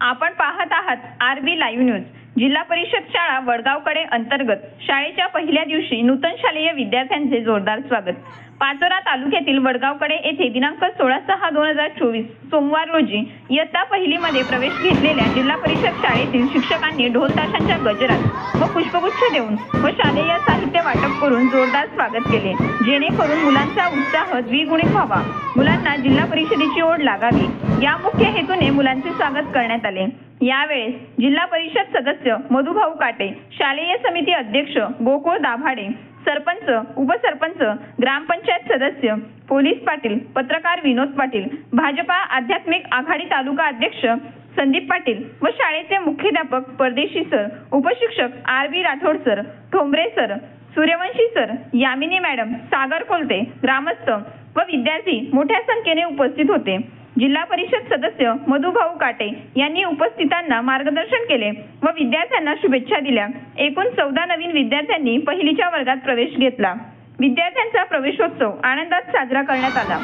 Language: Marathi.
आपण पाहत आहात आरबी लाईव्ह न्यूज। जिल्हा परिषद शाळा वडगावकडे अंतर्गत शाळेच्या पहिल्या दिवशी नूतन शालेय विद्यार्थ्यांचे जोरदार स्वागत। पाचोरा तालुक्यातील वडगावकडे येथे दिनांक 16/6/2024 सोमवार रोजी इयत्ता पहिलीमध्ये प्रवेश घेतलेल्या जिल्हा परिषद शाळेतील शिक्षकांनी ढोल ताशांच्या गजरात व पुष्पगुच्छ देऊन व शालेय साहित्य वाटप करून जोरदार स्वागत केले, जेणेकरून मुलांचा उत्साह द्विगुणित व्हावा, मुलांना जिल्हा परिषदेची ओढ लागावी या मुख्य हेतूने मुलांचे स्वागत करण्यात आले। यावेळेस जिल्हा परिषद सदस्य मधुभाऊ काटे, शालेय समिती अध्यक्ष गोकुळ दाभाडे, सरपंच, उपसरपंच, ग्रामपंचायत सदस्य पोलीस पाटील, पत्रकार विनोद पाटील, भाजपा आध्यात्मिक आघाडी तालुका अध्यक्ष संदीप पाटील व शाळेचे मुख्याध्यापक परदेशी सर, उपशिक्षक R B Rathod sir, Thombare sir, Suryavanshi sir, Yamini madam, Sagar Kolte, ग्रामस्थ व विद्यार्थी मोठ्या संख्येने उपस्थित होते। जिल्हा परिषद सदस्य मधुभाऊ काटे यांनी उपस्थितांना मार्गदर्शन केले व विद्यार्थ्यांना शुभेच्छा दिल्या। एकूण 14 नवीन विद्यार्थ्यांनी पहिलीच्या वर्गात प्रवेश घेतला। विद्यार्थ्यांचा प्रवेशोत्सव आनंदात साजरा करण्यात आला।